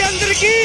रामचंद्र की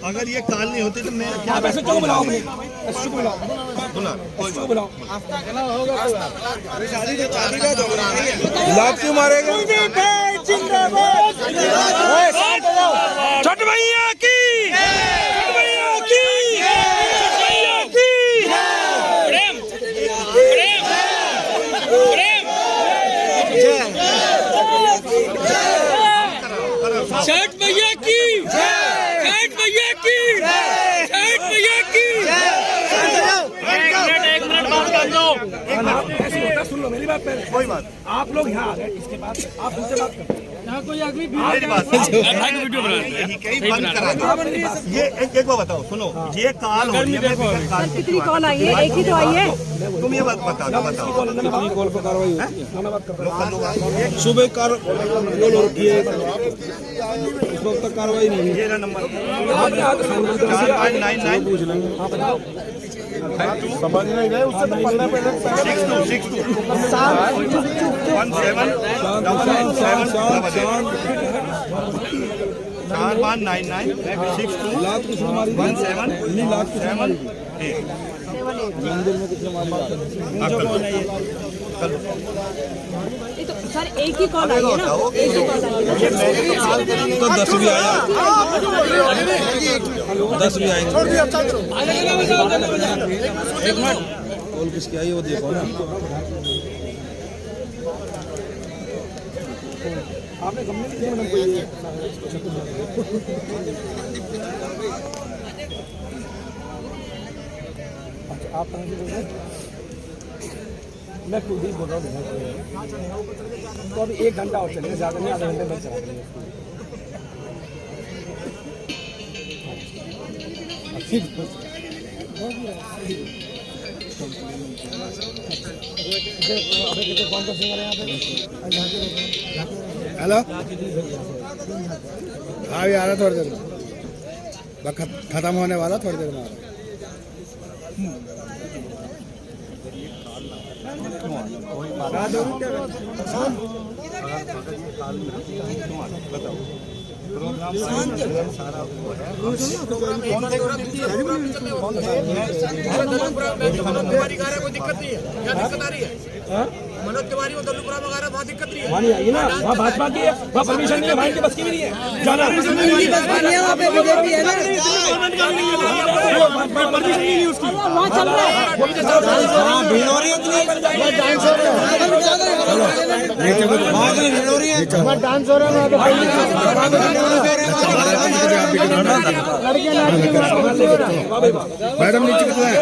अगर ये काल नहीं होती तो मैं क्या आप ऐसे क्यों बुलाओगे? लाभ क्यों मारेगा? छठ मैया की प्रेम प्रेम प्रेम छठ मैया की छठ मैया की छठ मैया की। एक मिनट बात कर दो। सुन लो मेरी बात पहले। कोई बात आप लोग यहाँ आ गए, इसके बाद आप उनसे बात करते हैं। यहाँ कोई अगली मेरी बात वीडियो बना बंद करा दो। ये एक बात बताओ, सुनो, ये काल हो रही है, कितनी कॉल आई है? एक ही तो आई है। तुम ये बात बताओ कॉल पर कार्रवाई होती है। सुबह कॉल होती है, उस वक्त तक कार्रवाई नहीं है। ये नंबर 4599 पूछ लेंगे। समझ नहीं गए उससे तो पढ़ना पड़ेगा। 4599621717 मंदिर में कितने मामले तो सर एक ही कॉल आई है ना, एक ही कॉल आई है। तो 10 भी आया, 10 भी आएंगे। एक मिनट, कॉल किसकी आई है वो देखो ना। आपने गमले में मैडम कोई अच्छा आप कहाँ से बोल रहे हैं? मैं खुद ही बोल रहा हूँ। तो अभी 1 घंटा और चलेगा, ज़्यादा नहीं, आधे घंटे में चला देंगे। कौन सा सिंगर है यहाँ पे? हेलो, हाँ भी आ रहा थोड़ी देर में, खत्म होने वाला थोड़ी देर में आ रहा। मनोज तिवारी उधर लुकरा वगैरह वहाँ दिक्कत नहीं है। वहाँ नहीं आएगी ना, वहाँ भाजपा की है, वहाँ परमिशन नहीं है, वहाँ इनके बस की भी नहीं है जाना। परमिशन नहीं है उसकी, वहाँ चल रहा है। भीड़ हो रही है इतनी, डांस हो रहा है, डांस हो रहा है, मैडम नीचे कितना है?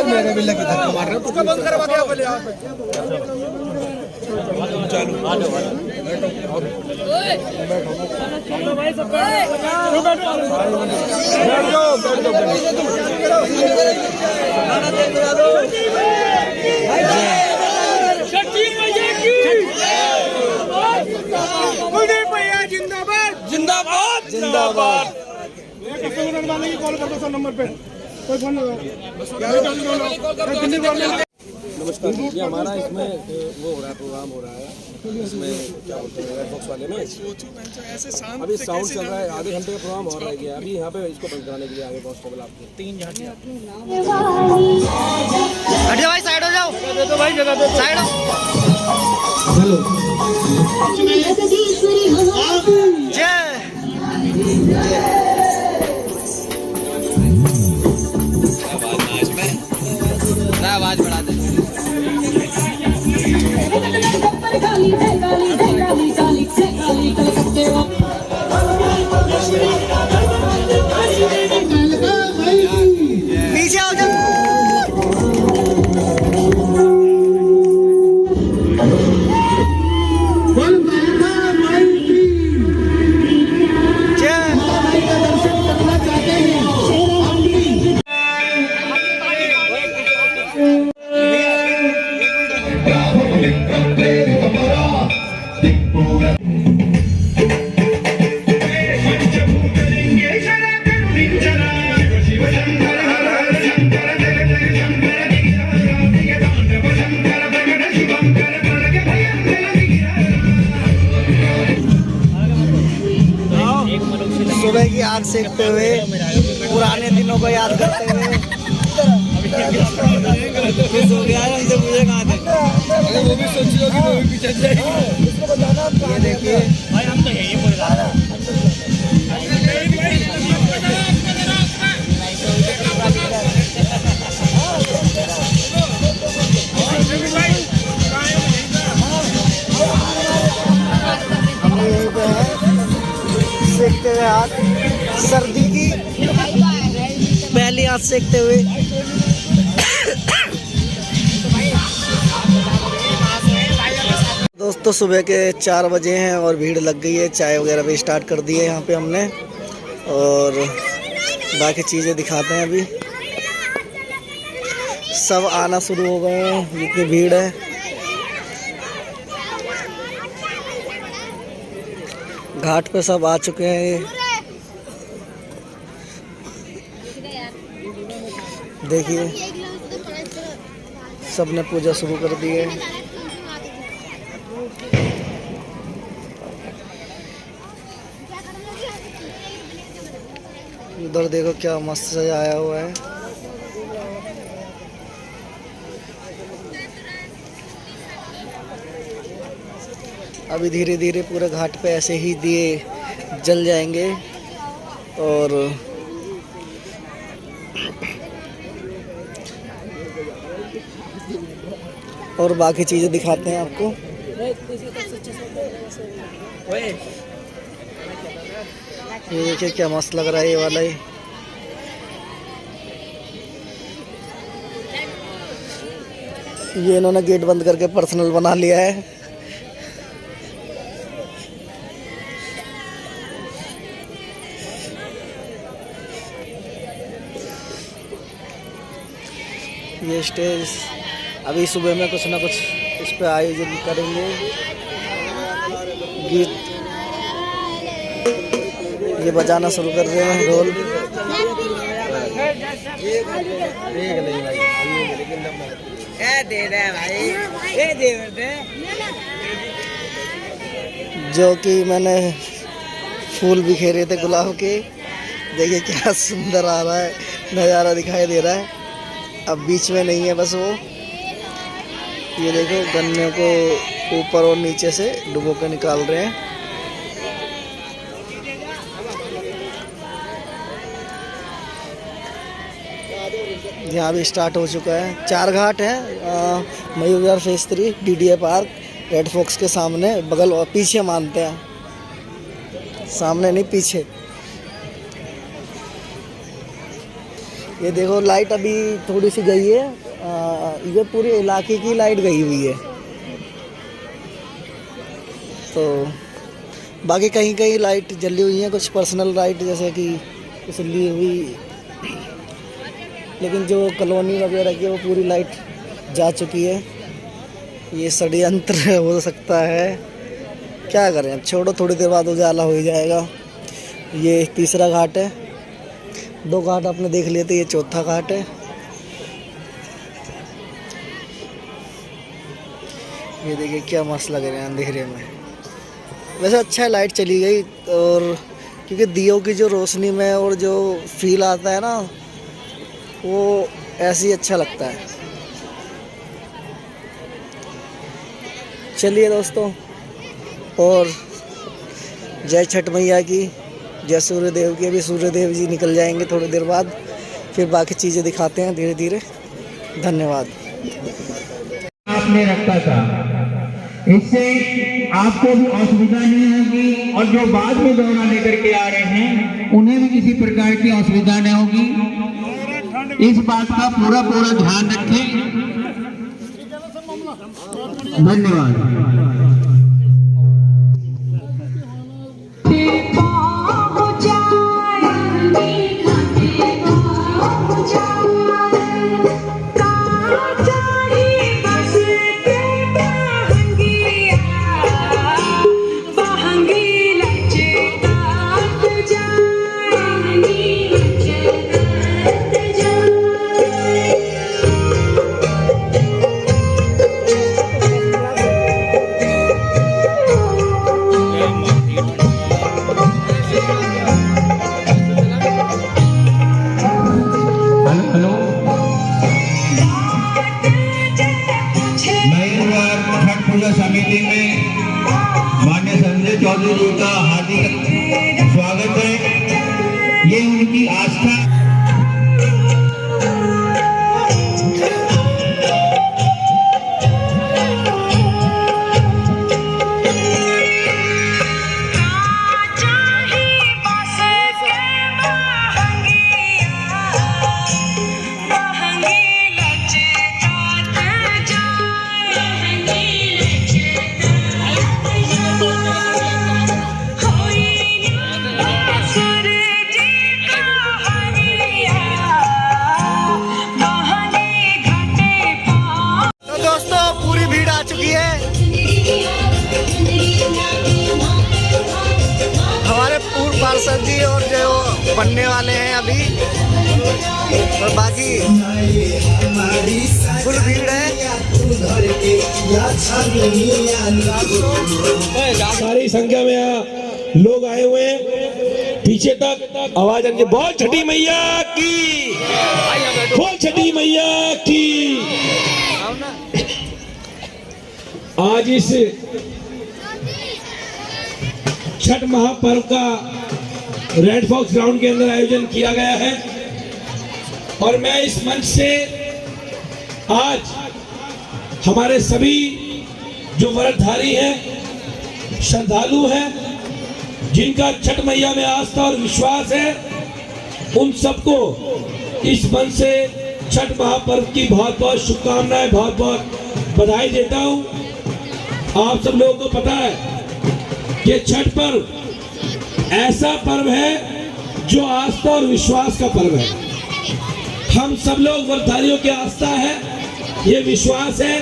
मेरे बिल्ला की धक्का मार रहे हो, उसका बंद करवा के पहले आप चालू शक्ति मैया की कुलदीप भैया जिंदाबाद जिंदाबाद जिंदाबाद। कॉल कर दो सर नंबर पे, कोई फोन लगाओ। नमस्कार, ये हमारा इसमें वो हो रहा है, प्रोग्राम हो रहा है, इसमें क्या बोलते हैं रेड बॉक्स वाले में अभी साउंड चल रहा है, आधे घंटे का प्रोग्राम हो रहा है। अभी यहाँ पे इसको बंद कराने के लिए आगे कांस्टेबल आपको 3 झांकी हटिए भाई, साइड हो जाओ, दे दो भाई जगह, दे साइड हो। आवाज बढ़ा दे। पीछे आओ जाओ। सुबह की आग सेकते हुए, पुराने दिनों को याद करते हुए हो गया है। हमसे मुझे कहाँ थे, वो भी सोच लो कि वो भी पीछे जाएगी। ये देखिए भाई, हम तो यही बोल रहा था। सेकते हुए हाथ, सर्दी की पहली हाथ सेकते हुए। दोस्तों सुबह के 4 बजे हैं और भीड़ लग गई है, चाय वगैरह भी स्टार्ट कर दी है यहाँ पे हमने, और बाकी चीज़ें दिखाते हैं। अभी सब आना शुरू हो गए हैं, जितनी भीड़ है। घाट पे सब आ चुके हैं। देखिए सबने पूजा शुरू कर दी है। उधर देखो क्या मस्त सजाया हुआ है। अभी धीरे धीरे पूरे घाट पे ऐसे ही दिए जल जाएंगे और बाकी चीज़ें दिखाते हैं आपको। ये देखिए क्या मस्त लग रहा है ये वाला ही। ये इन्होंने गेट बंद करके पर्सनल बना लिया है। ये स्टेज अभी सुबह में कुछ ना कुछ इस पे आयोजन करेंगे। गीत ये बजाना शुरू कर रहे हैं, ढोल। जो कि मैंने फूल बिखेरे थे गुलाब के, देखिए क्या सुंदर आ रहा है। नज़ारा दिखाई दे रहा है। अब बीच में नहीं है बस वो, ये देखो गन्ने को ऊपर और नीचे से डुबो के निकाल रहे हैं। यहाँ भी स्टार्ट हो चुका है। 4 घाट है, Mayur Vihar phase 3, DDA park, Red Fox के सामने, बगल और पीछे मानते हैं, सामने नहीं पीछे। ये देखो लाइट अभी थोड़ी सी गई है, ये पूरे इलाके की लाइट गई हुई है। तो बाकी कहीं कहीं लाइट जली हुई है, कुछ पर्सनल लाइट जैसे कि कुछ ली हुई, लेकिन जो कॉलोनी वगैरह की वो पूरी लाइट जा चुकी है। ये षड्यंत्र हो सकता है, क्या करें, अब छोड़ो, थोड़ी देर बाद उजाला हो ही जाएगा। ये तीसरा घाट है, 2 घाट आपने देख लिए थे, ये चौथा घाट है। ये देखिए क्या मस्त लग रहे हैं अंधेरे में। वैसे अच्छा है लाइट चली गई, और क्योंकि दियों की जो रोशनी में और जो फील आता है ना, वो ऐसे ही अच्छा लगता है। चलिए दोस्तों, और जय छठ मैया की, जय सूर्यदेव की। अभी सूर्यदेव जी निकल जाएंगे थोड़ी देर बाद, फिर बाकी चीज़ें दिखाते हैं धीरे धीरे। धन्यवाद। आपने रखा था, इससे आपको भी असुविधा नहीं होगी, और जो बाद में दौरा लेकर के आ रहे हैं उन्हें भी किसी प्रकार की असुविधा नहीं होगी। इस बात का पूरा ध्यान रखें। धन्यवाद। समिति में माननीय संजय चौधरी जी का हार्दिक स्वागत है। ये उनकी आस्था पार्षद जी और जो बनने वाले हैं अभी, और बाकी फुल भीड़ है। सारी संख्या में यहाँ लोग आए हुए हैं, पीछे तक आवाज आनी, बोल छठी मैया की, बोल छठी मैया की। आज इस छठ महापर्व का रेड फॉक्स ग्राउंड के अंदर आयोजन किया गया है, और मैं इस मंच से आज हमारे सभी जो व्रतधारी हैं, श्रद्धालु हैं, जिनका छठ मैया में आस्था और विश्वास है, उन सबको इस मंच से छठ महापर्व की बहुत बहुत शुभकामनाएं, बहुत बहुत बधाई देता हूं। आप सब लोगों को पता है कि छठ पर्व ऐसा पर्व है जो आस्था और विश्वास का पर्व है। हम सब लोग व्रतधारियों की आस्था है, ये विश्वास है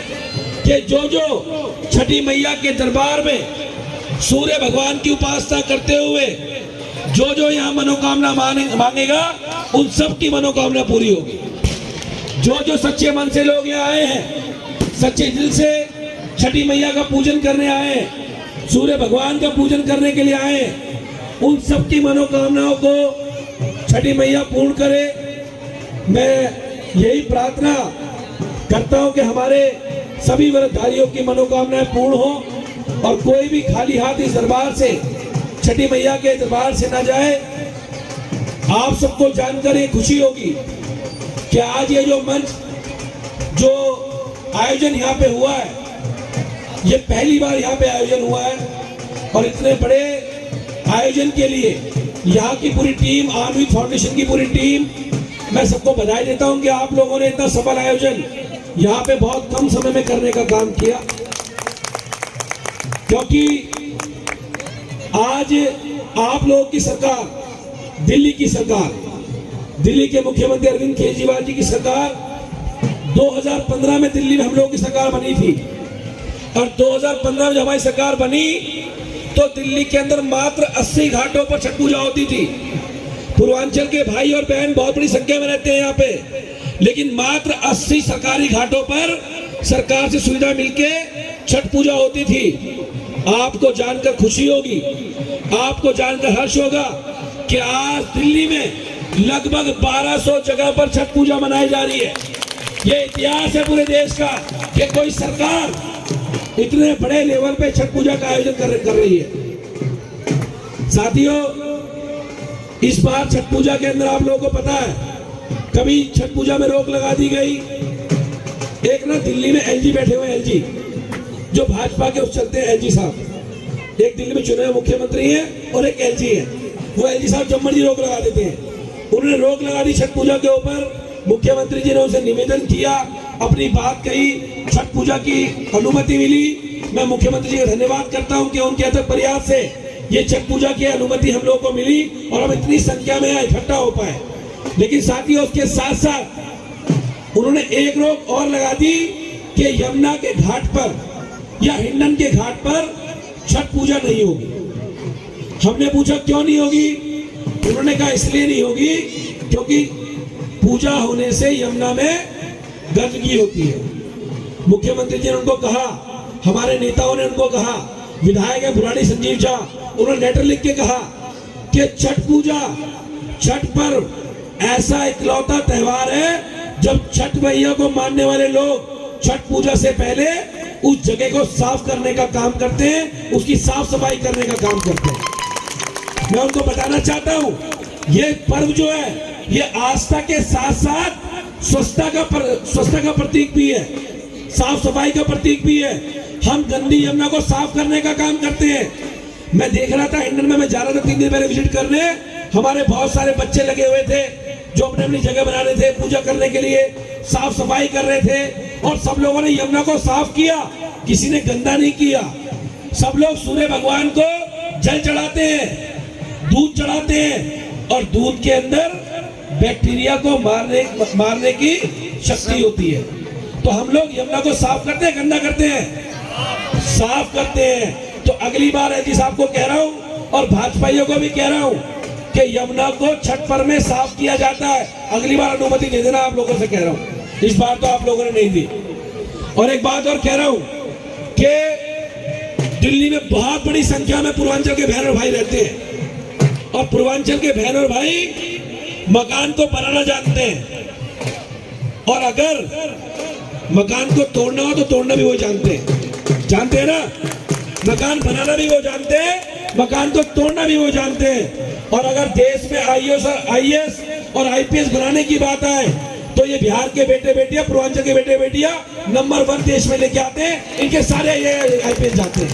कि जो जो छठी मैया के दरबार में सूर्य भगवान की उपासना करते हुए जो जो यहाँ मनोकामना मांगेगा, उन सब की मनोकामना पूरी होगी। जो जो सच्चे मन से लोग यहाँ आए हैं, सच्चे दिल से छठी मैया का पूजन करने आए हैं, सूर्य भगवान का पूजन करने के लिए आए हैं, उन सब की मनोकामनाओं को छठी मैया पूर्ण करे। मैं यही प्रार्थना करता हूं कि हमारे सभी व्रतधारियों की मनोकामनाएं पूर्ण हो और कोई भी खाली हाथ इस दरबार से, छठी मैया के दरबार से ना जाए। आप सबको जानकर ये खुशी होगी कि आज ये जो मंच, जो आयोजन यहाँ पे हुआ है, ये पहली बार यहाँ पे आयोजन हुआ है और इतने बड़े आयोजन के लिए यहाँ की पूरी टीम, आनविक फाउंडेशन की पूरी टीम, मैं सबको बधाई देता हूँ कि आप लोगों ने इतना सफल आयोजन यहाँ पे बहुत कम समय में करने का काम किया। क्योंकि आज आप लोगों की सरकार, दिल्ली की सरकार, दिल्ली के मुख्यमंत्री अरविंद केजरीवाल जी की सरकार 2015 में दिल्ली में हम लोगों की सरकार बनी थी और 2015 में जब हमारी सरकार बनी तो दिल्ली के अंदर मात्र 80 घाटों पर छठ पूजा होती थी। पूर्वांचल के भाई और बहन बहुत बड़ी संख्या में रहते हैं यहाँ पे, लेकिन मात्र 80 सरकारी घाटों पर सरकार से सुविधा मिलके छठ पूजा होती थी। आपको जानकर खुशी होगी, आपको जानकर हर्ष होगा कि आज दिल्ली में लगभग 1200 जगह पर छठ पूजा मनाई जा रही है। ये इतिहास है पूरे देश का कि कोई सरकार इतने बड़े लेवल पे छठ पूजा का आयोजन कर रही है। साथियों, इस बार छठ पूजा के अंदर आप लोगों को पता है, कभी छठ पूजा में रोक लगा दी गई। एक ना दिल्ली में एलजी बैठे हुए, एलजी जो भाजपा के उस चलते हैं, एलजी साहब एक दिल्ली में चुने हुए मुख्यमंत्री हैं और एक एलजी है। वो एलजी साहब जब मर्जी रोक लगा देते हैं। उन्होंने रोक लगा दी छठ पूजा के ऊपर। मुख्यमंत्री जी ने उनसे निवेदन किया, अपनी बात कही, छठ पूजा की अनुमति मिली। मैं मुख्यमंत्री जी का धन्यवाद करता हूं कि उनके अथक प्रयास से ये छठ पूजा की अनुमति हम लोगों को मिली और हम इतनी संख्या में इकट्ठा हो पाए। लेकिन साथियों, उसके साथ साथ उन्होंने एक रोक और लगा दी कि यमुना के घाट पर या हिंडन के घाट पर छठ पूजा नहीं होगी। हमने पूछा क्यों नहीं होगी? उन्होंने कहा इसलिए नहीं होगी क्योंकि पूजा होने से यमुना में गंदगी होती है। मुख्यमंत्री जी ने उनको कहा, हमारे नेताओं ने उनको कहा, विधायक है बुराड़ी संजीव झा, उन्होंने लेटर लिख के कहा कि छठ पूजा, छठ पर्व ऐसा इकलौता त्योहार है जब छठ मैया को मानने वाले लोग छठ पूजा से पहले उस जगह को साफ करने का काम करते हैं, उसकी साफ सफाई करने का काम करते हैं। मैं उनको बताना चाहता हूं, ये पर्व जो है ये आस्था के साथ साथ स्वच्छता का प्रतीक भी है, साफ सफाई का प्रतीक भी है। हम गंदी यमुना को साफ करने का काम करते हैं। मैं देख रहा था हिंडन में, मैं जा रहा था 3 दिन पहले विजिट करने, हमारे बहुत सारे बच्चे लगे हुए थे जो अपने अपनी जगह बना रहे थे पूजा करने के लिए, साफ सफाई कर रहे थे और सब लोगों ने यमुना को साफ किया, किसी ने गंदा नहीं किया। सब लोग सूर्य भगवान को जल चढ़ाते हैं, दूध चढ़ाते हैं और दूध के अंदर बैक्टीरिया को मारने की शक्ति होती है। तो हम लोग यमुना को साफ करते हैं, गंदा करते हैं? साफ करते हैं। तो अगली बार एलजी साहब को कह रहा हूं और भाजपाइयों को भी कह रहा हूं कि यमुना को छठ पर्व में साफ किया जाता है। अगली बार अनुमति दे देना, आप लोगों से कह रहा हूं। इस बार तो आप लोगों ने नहीं दी। और एक बात और कह रहा हूं कि दिल्ली में बहुत बड़ी संख्या में पूर्वांचल के बहन और भाई रहते हैं और पूर्वांचल के बहन और भाई मकान को बनाना जानते हैं और अगर मकान को तोड़ना हो तो तोड़ना भी वो जानते हैं ना? मकान बनाना भी वो जानते हैं, मकान को तोड़ना भी वो जानते हैं। और अगर देश में आईएएस और आईपीएस बनाने की बात आए तो ये बिहार के बेटे बेटियां, पूर्वांचल के बेटे बेटियां नंबर 1 देश में लेके आते हैं। इनके सारे आईपीएस जाते हैं।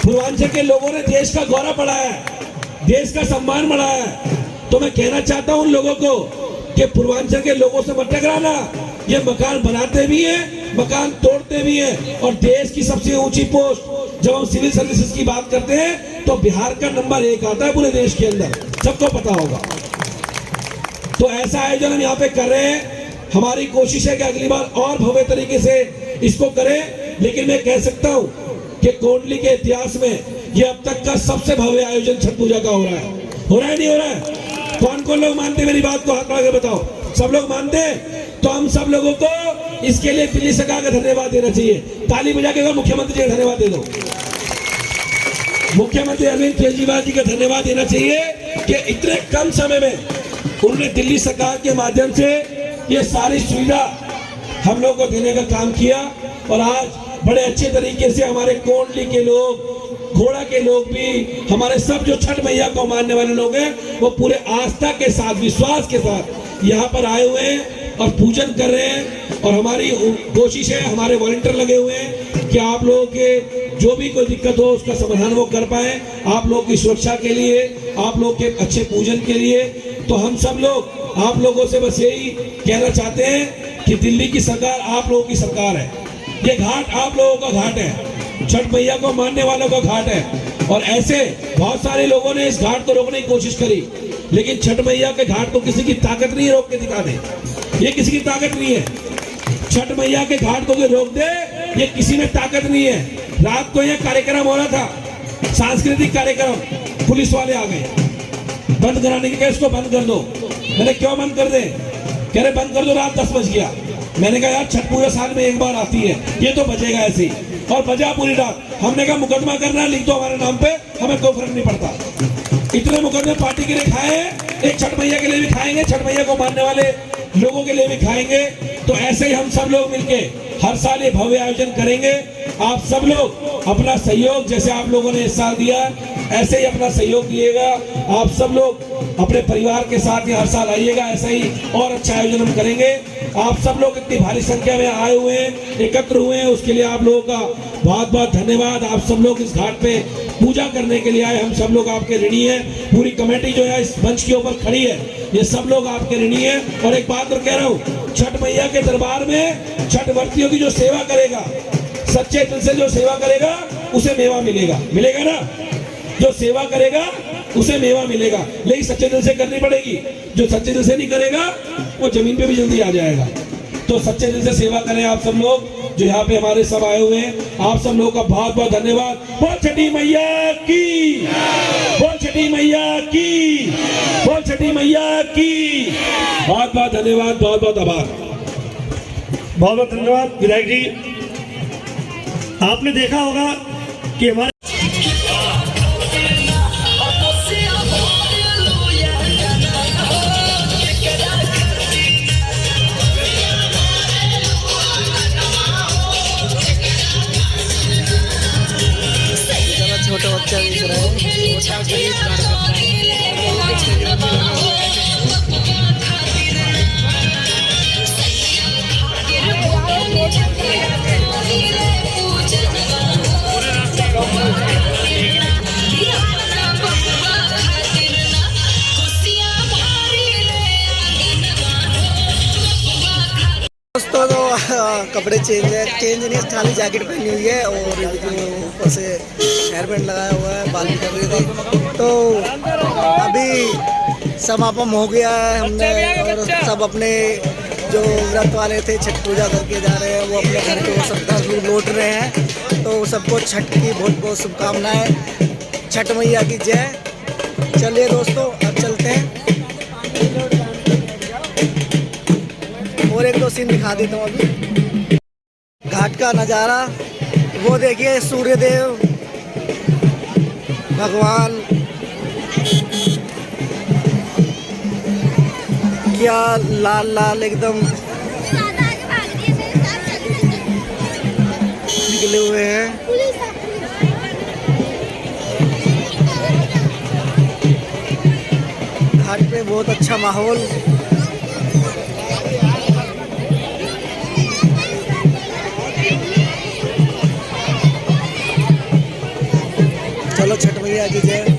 पूर्वांचल के लोगों ने देश का गौरव बढ़ाया है, देश का सम्मान बढ़ाया है। तो मैं कहना चाहता हूं उन लोगों को कि पूर्वांचल के लोगों से मत टकराना। ये मकान बनाते भी हैं, मकान तोड़ते भी हैं और देश की सबसे ऊंची पोस्ट जब हम सिविल सर्विसेज की बात करते हैं तो बिहार का नंबर 1 आता है पूरे देश के अंदर, सबको पता होगा। तो ऐसा आयोजन हम यहाँ पे कर रहे हैं। हमारी कोशिश है कि अगली बार और भव्य तरीके से इसको करें। लेकिन मैं कह सकता हूँ कि कोंडली के इतिहास में ये अब तक का सबसे भव्य आयोजन छठ पूजा का हो रहा है। हो रहा है नहीं हो रहा है? कौन कौन लोग मानते मेरी बात को? हाथ बढ़ा के बताओ। सब लोग मानते हैं? तो हम सब लोगों को इसके लिए दिल्ली सरकार का धन्यवाद देना चाहिए। ताली बजा के मुख्यमंत्री जी का धन्यवाद दे दो। मुख्यमंत्री अरविंद केजरीवाल जी का धन्यवाद देना चाहिए कि इतने कम समय में उन्होंने दिल्ली सरकार के माध्यम से ये सारी सुविधा हम लोग को देने का काम किया और आज बड़े अच्छे तरीके से हमारे कोंडली के लोग, घोड़ा के लोग भी, हमारे सब जो छठ मैया को मानने वाले लोग हैं वो पूरे आस्था के साथ, विश्वास के साथ यहाँ पर आए हुए हैं और पूजन कर रहे हैं। और हमारी कोशिश है, हमारे वॉलंटियर लगे हुए हैं कि आप लोगों के जो भी कोई दिक्कत हो उसका समाधान वो कर पाए, आप लोग की सुरक्षा के लिए, आप लोग के अच्छे पूजन के लिए। तो हम सब लोग आप लोगों से बस यही कहना चाहते हैं कि दिल्ली की सरकार आप लोगों की सरकार है, ये घाट आप लोगों का घाट है, छठ मैया को मानने वालों का घाट है। और ऐसे बहुत सारे लोगों ने इस घाट को रोकने की कोशिश करी, लेकिन छठ मैया के घाट को किसी की ताकत नहीं रोक के दिखा दे, ये किसी की ताकत नहीं है। छठ मैया के घाट को कोई रोक दे, ये किसी में ताकत नहीं है। रात को यह कार्यक्रम हो रहा था, सांस्कृतिक कार्यक्रम, पुलिस वाले आ गए बंद कराने के, कहा इसको बंद कर दो। मैंने क्यों बंद कर दे? कह रहे बंद कर दो, रात 10 बज गया। मैंने कहा यार छठ पूरे साल में एक बार आती है, ये तो बजेगा ऐसे ही, और बजा पूरी रात। हमने कहा मुकदमा करना लिख दो हमारे नाम पे, हमें कोई फर्क नहीं पड़ता। इतने मुकदमे पार्टी के लिए खाए हैं, एक छठ मैया के लिए भी खाएंगे, छठ मैया को मानने वाले लोगों के लिए भी खाएंगे। तो ऐसे ही हम सब लोग मिलके हर साल ये भव्य आयोजन करेंगे। आप सब लोग अपना सहयोग, जैसे आप लोगों ने इस साल दिया, ऐसे ही अपना सहयोग दिएगा। आप सब लोग अपने परिवार के साथ ही हर साल आइएगा, ऐसा ही और अच्छा आयोजन हम करेंगे। आप सब लोग इतनी भारी संख्या में आए हुए हैं, एकत्र हुए हैं, उसके लिए आप लोगों का बहुत बहुत धन्यवाद। आप सब लोग इस घाट पे पूजा करने के लिए आए, हम सब लोग आपके ऋणी हैं। पूरी कमेटी जो है इस मंच के ऊपर खड़ी है, ये सब लोग आपके ऋणी हैं। और एक बात तो कह रहा हूँ, छठ मैया के दरबार में छठ व्रतियों की जो सेवा करेगा, सच्चे दिल से जो सेवा करेगा उसे मेवा मिलेगा, मिलेगा ना? जो सेवा करेगा उसे मेवा मिलेगा, लेकिन सच्चे दिल से करनी पड़ेगी। जो सच्चे दिल से नहीं करेगा वो जमीन पे भी जल्दी आ जाएगा। तो सच्चे दिल से सेवा करें आप सब लोग जो यहाँ पे हमारे सब आए हुए हैं। आप सब लोगों का बहुत बहुत धन्यवाद। बोल छठी मैया की, बोल छठी मैया की, बोल छठी मैया की। बहुत बहुत धन्यवाद, बहुत बहुत आभार। बहुत बहुत धन्यवाद विधायक जी। आपने देखा होगा कि हमारे छोटा बच्चा दिख रहा है। दोस्तों तो कपड़े चेंज नहीं, खाली जैकेट पहनी हुई है और ऊपर से हेयर बैंड लगाया हुआ है, बाल भी कर रही थी। तो अभी समापन हो गया है हमने, और सब अपने जो व्रत वाले थे छठ पूजा करके जा रहे हैं, वो अपने घर के वो सब लौट रहे हैं। तो सबको छठ की बहुत बहुत शुभकामनाएं। छठ मैया की जय। चलिए दोस्तों अब चलते हैं और एक दो सीन दिखा देता हूँ। अभी घाट का नज़ारा वो देखिए, सूर्यदेव भगवान क्या लाल लाल एकदम निकले हुए हैं। घाट पे बहुत अच्छा माहौल। चलो छठ मैया की जय।